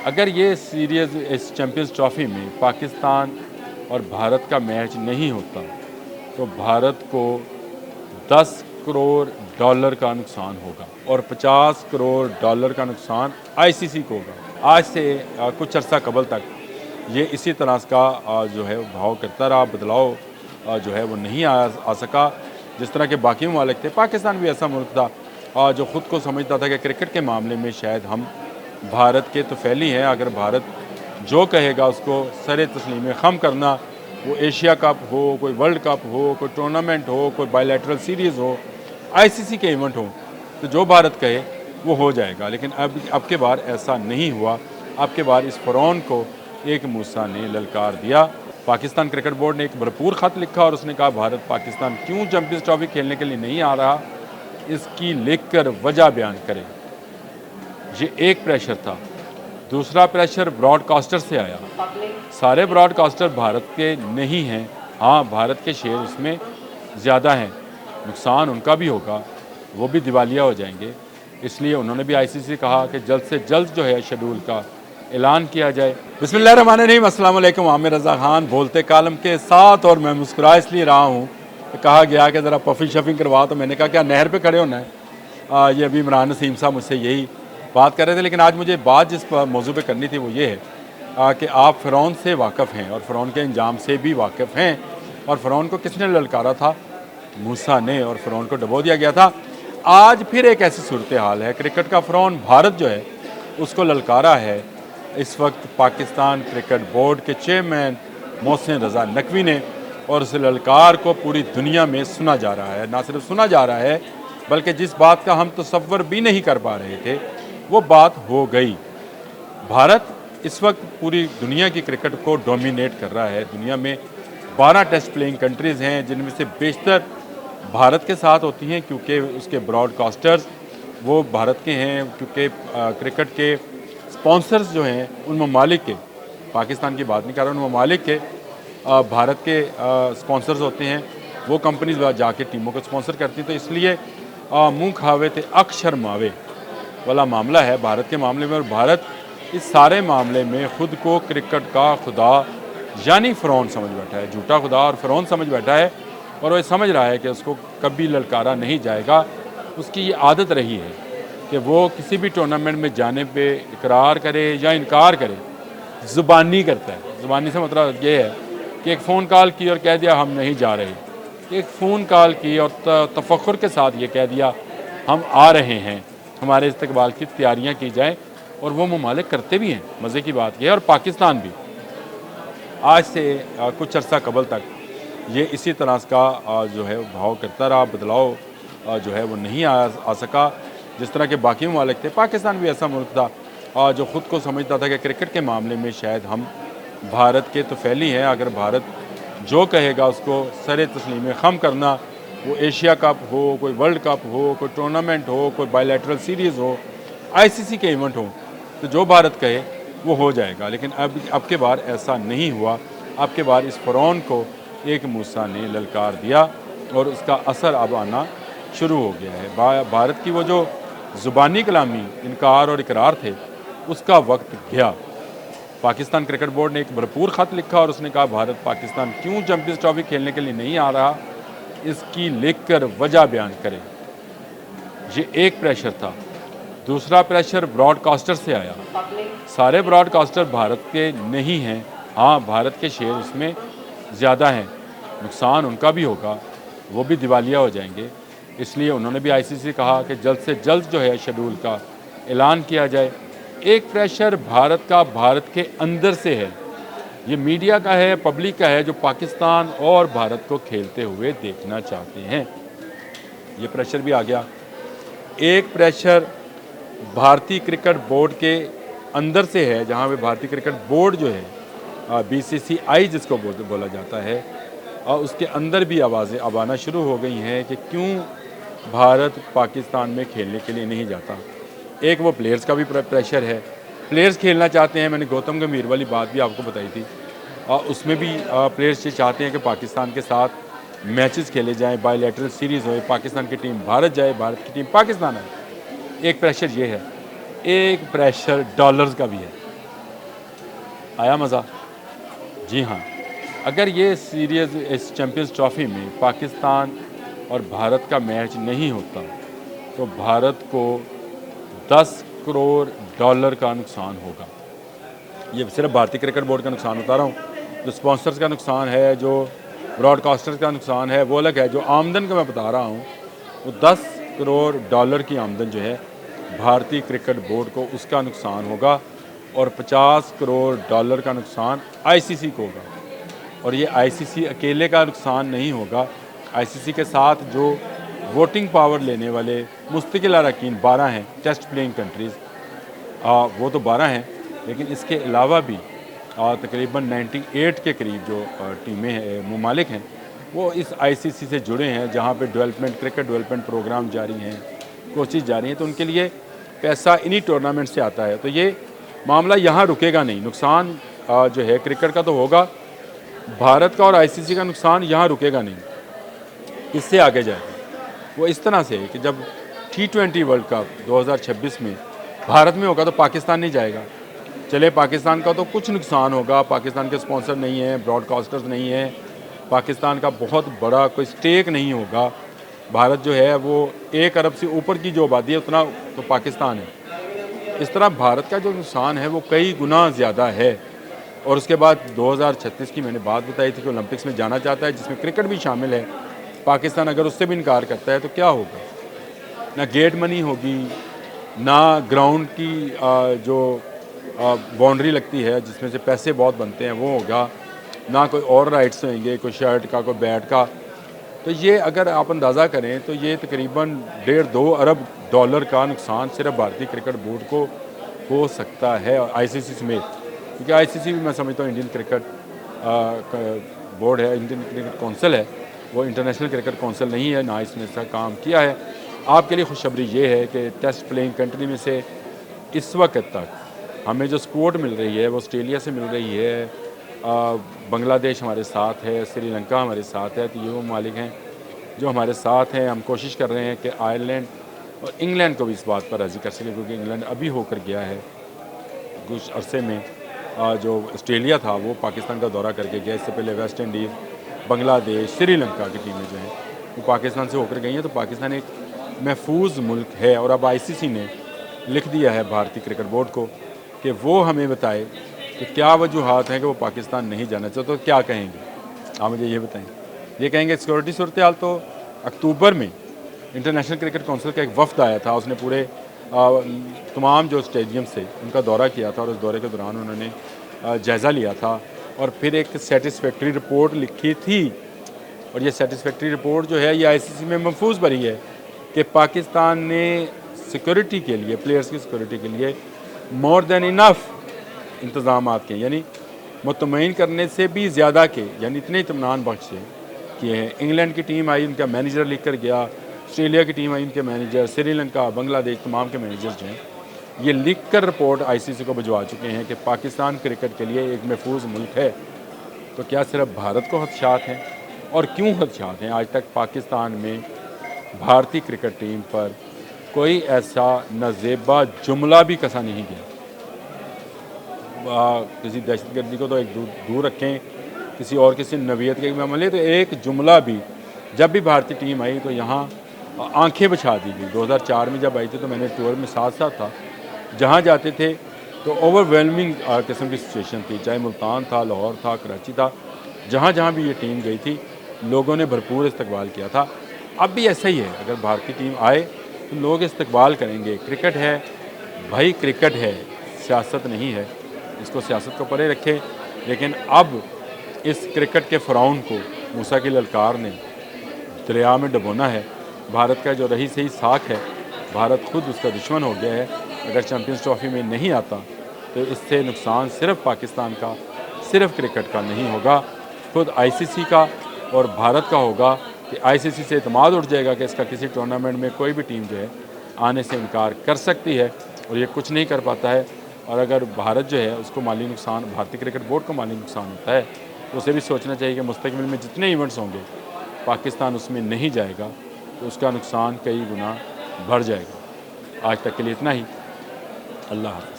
अगर ये सीरीज़ इस चैम्पियंस ट्रॉफ़ी में पाकिस्तान और भारत का मैच नहीं होता तो भारत को 10 करोड़ डॉलर का नुकसान होगा और 50 करोड़ डॉलर का नुकसान आईसीसी को होगा। आज से कुछ अर्सा कबल तक ये इसी तरह का जो है भाव करता रहा, बदलाव जो है वो नहीं आ सका जिस तरह के बाकी ममालिक थे। पाकिस्तान भी ऐसा मुल्क था जो ख़ुद को समझता था कि क्रिकेट के मामले में शायद हम भारत के तो फैली हैं। अगर भारत जो कहेगा उसको सरे तस्लीम ख़म करना, वो एशिया कप हो, कोई वर्ल्ड कप हो, कोई टूर्नामेंट हो, कोई बायलैटरल सीरीज़ हो, आईसीसी के इवेंट हो, तो जो भारत कहे वो हो जाएगा। लेकिन अब के बार ऐसा नहीं हुआ। अब के बार इस फ़िरौन को एक मूसा ने ललकार दिया। पाकिस्तान क्रिकेट बोर्ड ने एक भरपूर ख़त लिखा और उसने कहा भारत पाकिस्तान क्यों चैम्पियंस ट्रॉफी खेलने के लिए नहीं आ रहा, इसकी लिख कर वजह बयान करे। ये एक प्रेशर था। दूसरा प्रेशर ब्रॉडकास्टर से आया। सारे ब्रॉडकास्टर भारत के नहीं हैं। हाँ, भारत के शेयर उसमें ज़्यादा हैं, नुकसान उनका भी होगा, वो भी दिवालिया हो जाएंगे। इसलिए उन्होंने भी आईसीसी से कहा कि जल्द से जल्द जो है शेड्यूल का ऐलान किया जाए। बिस्मिल्लाहिर्रहमानिर्रहीम, अस्सलाम वालेकुम। आमिर रज़ा खान बोलते कालम के साथ, और मैं मुस्कुरा इसलिए रहा हूँ कि कहा गया कि ज़रा पफी शफिंग करवा, तो मैंने कहा क्या नहर पे खड़े होना है। ये अभी इमरान नसीम साहब मुझसे यही बात कर रहे थे। लेकिन आज मुझे बात जिस मौजू पे करनी थी वो ये है कि आप फ़िरौन से वाकिफ़ हैं और फ़िरौन के अंजाम से भी वाकिफ़ हैं। और फ़िरौन को किसने ललकारा था? मूसा ने, और फ़िरौन को डबो दिया गया था। आज फिर एक ऐसी सूरत हाल है, क्रिकेट का फ़िरौन भारत जो है उसको ललकारा है इस वक्त पाकिस्तान क्रिकेट बोर्ड के चेयरमैन मोहसिन रज़ा नकवी ने, और उस ललकार को पूरी दुनिया में सुना जा रहा है। ना सिर्फ सुना जा रहा है बल्कि जिस बात का हम तसव्वुर भी नहीं कर पा रहे थे वो बात हो गई। भारत इस वक्त पूरी दुनिया की क्रिकेट को डोमिनेट कर रहा है। दुनिया में 12 टेस्ट प्लेइंग कंट्रीज़ हैं जिनमें से बेशतर भारत के साथ होती हैं क्योंकि उसके ब्रॉडकास्टर्स वो भारत के हैं, क्योंकि क्रिकेट के स्पॉन्सर्स जो हैं उन ममालिक के, पाकिस्तान की बात नहीं कर रहा, उन ममालिक के भारत के स्पॉन्सर्स होते हैं। वो कंपनीज जाके टीमों को स्पॉन्सर करती हैं। तो इसलिए मुँह खावे थे अक्षर मावे वाला मामला है भारत के मामले में। और भारत इस सारे मामले में ख़ुद को क्रिकेट का खुदा यानी फ़िरौन समझ बैठा है, झूठा खुदा और फ़िरौन समझ बैठा है। और वो समझ रहा है कि उसको कभी ललकारा नहीं जाएगा। उसकी ये आदत रही है कि वो किसी भी टूर्नामेंट में जाने पे इकरार करे या इनकार करे, ज़ुबानी करता है। ज़ुबानी से मतलब ये है कि एक फ़ोन कॉल की और कह दिया हम नहीं जा रहे, एक फ़ोन कॉल की और तफक्कुर के साथ ये कह दिया हम आ रहे हैं, हमारे इस्तकबाल की तैयारियां की जाएं। और वो ममालिक करते भी हैं। मज़े की बात यह है, और पाकिस्तान भी आज से कुछ अर्सा कबल तक ये इसी तरह का जो है भाव करता रहा, बदलाव जो है वो नहीं आ सका जिस तरह के बाकी ममालिक थे। पाकिस्तान भी ऐसा मुल्क था जो ख़ुद को समझता था कि क्रिकेट के मामले में शायद हम भारत के तो फैली हैं। अगर भारत जो कहेगा उसको सरे तस्लीम ख़म करना, वो एशिया कप हो, कोई वर्ल्ड कप हो, कोई टूर्नामेंट हो, कोई बायलैटरल सीरीज़ हो, आईसीसी के इवेंट हो, तो जो भारत कहे वो हो जाएगा। लेकिन अब के बार ऐसा नहीं हुआ। अब के बार इस फ़िरौन को एक मूसा ने ललकार दिया और उसका असर अब आना शुरू हो गया है। भारत की वो जो ज़ुबानी कलामी, इनकार और इकरार थे, उसका वक्त गया। पाकिस्तान क्रिकेट बोर्ड ने एक भरपूर ख़त लिखा और उसने कहा भारत पाकिस्तान क्यों चैम्पियंस ट्रॉफी खेलने के लिए नहीं आ रहा, इसकी लिख कर वजह बयान करे। ये एक प्रेशर था। दूसरा प्रेशर ब्रॉडकास्टर से आया। सारे ब्रॉडकास्टर भारत के नहीं हैं। हाँ, भारत के शेयर उसमें ज़्यादा हैं, नुकसान उनका भी होगा, वो भी दिवालिया हो जाएंगे। इसलिए उन्होंने भी आईसीसी से कहा कि जल्द से जल्द जो है शेड्यूल का ऐलान किया जाए। एक प्रेशर भारत का भारत के अंदर से है, ये मीडिया का है, पब्लिक का है, जो पाकिस्तान और भारत को खेलते हुए देखना चाहते हैं। ये प्रेशर भी आ गया। एक प्रेशर भारतीय क्रिकेट बोर्ड के अंदर से है, जहाँ पे भारतीय क्रिकेट बोर्ड जो है बीसीसीआई जिसको बोला जाता है, और उसके अंदर भी आवाज़ें अब आना शुरू हो गई हैं कि क्यों भारत पाकिस्तान में खेलने के लिए नहीं जाता। एक वो प्लेयर्स का भी प्रेशर है, प्लेयर्स खेलना चाहते हैं। मैंने गौतम गंभीर वाली बात भी आपको बताई थी, और उसमें भी प्लेयर्स ये चाहते हैं कि पाकिस्तान के साथ मैचेस खेले जाएं, बायलैटरल सीरीज़ हो, पाकिस्तान की टीम भारत जाए, भारत की टीम पाकिस्तान आए। एक प्रेशर ये है। एक प्रेशर डॉलर्स का भी है। आया मज़ा? जी हाँ। अगर ये सीरीज़ इस चैम्पियंस ट्रॉफ़ी में पाकिस्तान और भारत का मैच नहीं होता, तो भारत को 10 करोड़ डॉलर का नुकसान होगा। ये सिर्फ भारतीय क्रिकेट बोर्ड का नुकसान बता रहा हूँ। जो स्पॉन्सर्स का नुकसान है, जो ब्रॉडकास्टर्स का नुकसान है, वो अलग है। जो आमदन का मैं बता रहा हूँ, वो 10 करोड़ डॉलर की आमदन जो है भारतीय क्रिकेट बोर्ड को, उसका नुकसान होगा। और 50 करोड़ डॉलर का नुकसान आईसीसी को होगा। और ये आईसीसी अकेले का नुकसान नहीं होगा। आईसीसी के साथ जो वोटिंग पावर लेने वाले मुस्तकिल अरकान 12 हैं, टेस्ट प्लेइंग कंट्रीज़, वो तो 12 हैं, लेकिन इसके अलावा भी तकरीबन 98 के करीब जो टीमें हैं, ममालिक हैं, वो इस आईसीसी से जुड़े हैं, जहाँ पे डेवलपमेंट क्रिकेट डेवलपमेंट प्रोग्राम जारी हैं, कोशिश जारी हैं। तो उनके लिए पैसा इन्हीं टूर्नामेंट से आता है। तो ये मामला यहाँ रुकेगा नहीं। नुकसान जो है क्रिकेट का तो होगा, भारत का और आईसीसी का नुकसान यहाँ रुकेगा नहीं, इससे आगे जाएगा। वो इस तरह से कि जब T20 वर्ल्ड कप 2026 में भारत में होगा तो पाकिस्तान नहीं जाएगा। चले पाकिस्तान का तो कुछ नुकसान होगा, पाकिस्तान के स्पॉन्सर नहीं हैं, ब्रॉडकास्टर्स नहीं हैं, पाकिस्तान का बहुत बड़ा कोई स्टेक नहीं होगा। भारत जो है वो 1 अरब से ऊपर की जो आबादी है, उतना तो पाकिस्तान है। इस तरह भारत का जो नुकसान है वो कई गुना ज़्यादा है। और उसके बाद 2036 की मैंने बात बताई थी कि ओलंपिक्स में जाना चाहता है, जिसमें क्रिकेट भी शामिल है। पाकिस्तान अगर उससे भी इनकार करता है तो क्या होगा? ना गेट मनी होगी, ना ग्राउंड की जो बाउंड्री लगती है जिसमें से पैसे बहुत बनते हैं वो होगा, ना कोई और राइट्स होंगे, कोई शर्ट का, कोई बैट का। तो ये अगर आप अंदाज़ा करें तो ये तकरीबन 1.5-2 अरब डॉलर का नुकसान सिर्फ भारतीय क्रिकेट बोर्ड को हो सकता है, आईसीसी समेत। क्योंकि आईसीसी भी मैं समझता हूँ इंडियन क्रिकेट बोर्ड है, इंडियन क्रिकेट काउंसिल है, वो इंटरनेशनल क्रिकेट काउंसिल नहीं है, ना इसने ऐसा काम किया है। आपके लिए खुशखबरी ये है कि टेस्ट प्लेइंग कंट्री में से इस वक्त तक हमें जो सपोर्ट मिल रही है वो ऑस्ट्रेलिया से मिल रही है, बांग्लादेश हमारे साथ है, श्रीलंका हमारे साथ है। तो ये वो ममालिक हैं जो हमारे साथ हैं। हम कोशिश कर रहे हैं कि आयरलैंड और इंग्लैंड को भी इस बात पर राज़ी कर सकें, क्योंकि इंग्लैंड अभी होकर गया है कुछ अरसे में। जो ऑस्ट्रेलिया था वो पाकिस्तान का दौरा करके गया। इससे पहले वेस्ट इंडीज़, बांग्लादेश, श्रीलंका की टीमें जो हैं वो पाकिस्तान से होकर गई हैं। तो पाकिस्तान एक महफूज मुल्क है। और अब आईसीसी ने लिख दिया है भारतीय क्रिकेट बोर्ड को कि वो हमें बताए कि क्या वजूहात हैं कि वो पाकिस्तान नहीं जाना चाहते। तो क्या कहेंगे आप मुझे ये बताएं? ये कहेंगे सिक्योरिटी सूरत हाल। तो अक्टूबर में इंटरनेशनल क्रिकेट काउंसिल का एक वफ़द आया था, उसने पूरे तमाम जो स्टेडियम से उनका दौरा किया था और उस दौरे के दौरान उन्होंने जायज़ा लिया था और फिर एक सेटिस्फैक्ट्री रिपोर्ट लिखी थी। और ये सेटिस्फैक्ट्री रिपोर्ट जो है ये आईसीसी में महफूज भरी है कि पाकिस्तान ने सिक्योरिटी के लिए, प्लेयर्स की सिक्योरिटी के लिए मोर देन इनफ इंतज़ाम के, यानी मुतमईन करने से भी ज़्यादा के, यानी इतने इत्मीनान बख्शे किए हैं। इंग्लैंड की टीम आई, उनका मैनेजर लिख कर गया, ऑस्ट्रेलिया की टीम आई, उनके मैनेजर, श्रीलंका, बांग्लादेश, तमाम के मैनेजर्स जो हैं ये लिख कर रिपोर्ट आईसीसी को भिजवा चुके हैं कि पाकिस्तान क्रिकेट के लिए एक महफूज मुल्क है। तो क्या सिर्फ भारत को खदशात हैं? और क्यों खदशात हैं? आज तक पाकिस्तान में भारतीय क्रिकेट टीम पर कोई ऐसा नज़ेबा जुमला भी कसा नहीं गया। किसी दहशतगर्दी को तो एक दूर रखें, किसी और किसी नवीयत के मामले, तो एक जुमला भी जब भी भारतीय टीम आई तो यहाँ आंखें बिछा दी गई। 2004 में जब आई थी तो मैंने टूर में साथ साथ था, जहाँ जाते थे तो ओवरवेलमिंग किस्म की सिचुएशन थी, चाहे मुल्तान था, लाहौर था, कराची था, जहाँ जहाँ भी ये टीम गई थी लोगों ने भरपूर इस्तकबाल किया था। अब भी ऐसा ही है, अगर भारतीय टीम आए तो लोग इस्तकबाल करेंगे। क्रिकेट है भाई, क्रिकेट है, सियासत नहीं है, इसको सियासत को परे रखें। लेकिन अब इस क्रिकेट के फ़िरौन को मूसा की ललकार ने दरिया में डुबोना है। भारत का जो रही सही साख है, भारत खुद उसका दुश्मन हो गया है। अगर चैम्पियंस ट्रॉफ़ी में नहीं आता तो इससे नुकसान सिर्फ पाकिस्तान का, सिर्फ क्रिकेट का नहीं होगा, खुद आईसीसी का और भारत का होगा कि आईसीसी से एतमाद उठ जाएगा कि इसका किसी टूर्नामेंट में कोई भी टीम जो है आने से इनकार कर सकती है और ये कुछ नहीं कर पाता है। और अगर भारत जो है उसको माली नुकसान, भारतीय क्रिकेट बोर्ड को माली नुकसान होता है तो उसे भी सोचना चाहिए कि मुस्तकबिल में जितने इवेंट्स होंगे पाकिस्तान उसमें नहीं जाएगा तो उसका नुकसान कई गुना बढ़ जाएगा। आज तक के लिए इतना ही। अल्लाह हाफ़िज़।